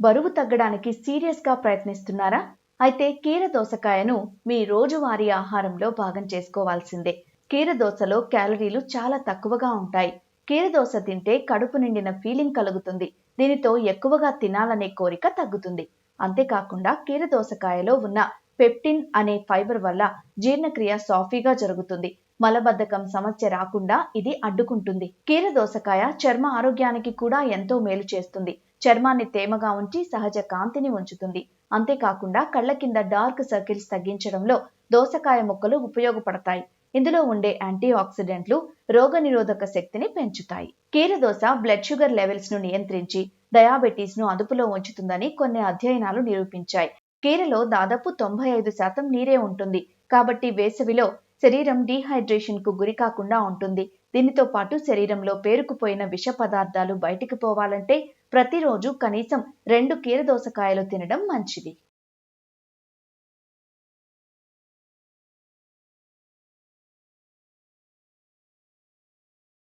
బరువు తగ్గడానికి సీరియస్‌గా ప్రయత్నిస్తున్నారా? అయితే కీర దోసకాయను మీ రోజువారీ ఆహారంలో భాగం చేసుకోవాల్సిందే. కీర దోసలో క్యాలరీలు చాలా తక్కువగా ఉంటాయి. కీర దోస తింటే కడుపు నిండిన ఫీలింగ్ కలుగుతుంది. దీనితో ఎక్కువగా తినాలనే కోరిక తగ్గుతుంది. అంతేకాకుండా కీర దోసకాయలో ఉన్న పెప్టిన్ అనే ఫైబర్ వల్ల జీర్ణక్రియ సాఫీగా జరుగుతుంది. మలబద్ధకం సమస్య రాకుండా ఇది అడ్డుకుంటుంది. కీర దోసకాయ చర్మ ఆరోగ్యానికి కూడా ఎంతో మేలు చేస్తుంది. చర్మాన్ని తేమగా ఉంచి సహజ కాంతిని ఉంచుతుంది. అంతేకాకుండా కళ్ల కింద డార్క్ సర్కిల్స్ తగ్గించడంలో దోసకాయ ముక్కలు ఉపయోగపడతాయి. ఇందులో ఉండే యాంటీ ఆక్సిడెంట్లు రోగనిరోధక శక్తిని పెంచుతాయి. కీరదోస బ్లడ్ షుగర్ లెవెల్స్ ను నియంత్రించి డయాబెటీస్ ను అదుపులో ఉంచుతుందని కొన్ని అధ్యయనాలు నిరూపించాయి. కీరలో దాదాపు 95% నీరే ఉంటుంది. కాబట్టి వేసవిలో శరీరం డీహైడ్రేషన్ కు గురి కాకుండా ఉంటుంది. దీనితో పాటు శరీరంలో పేరుకుపోయిన విష పదార్థాలు బయటికి పోవాలంటే ప్రతిరోజు కనీసం 2 కీరదోసకాయలు తినడం మంచిది.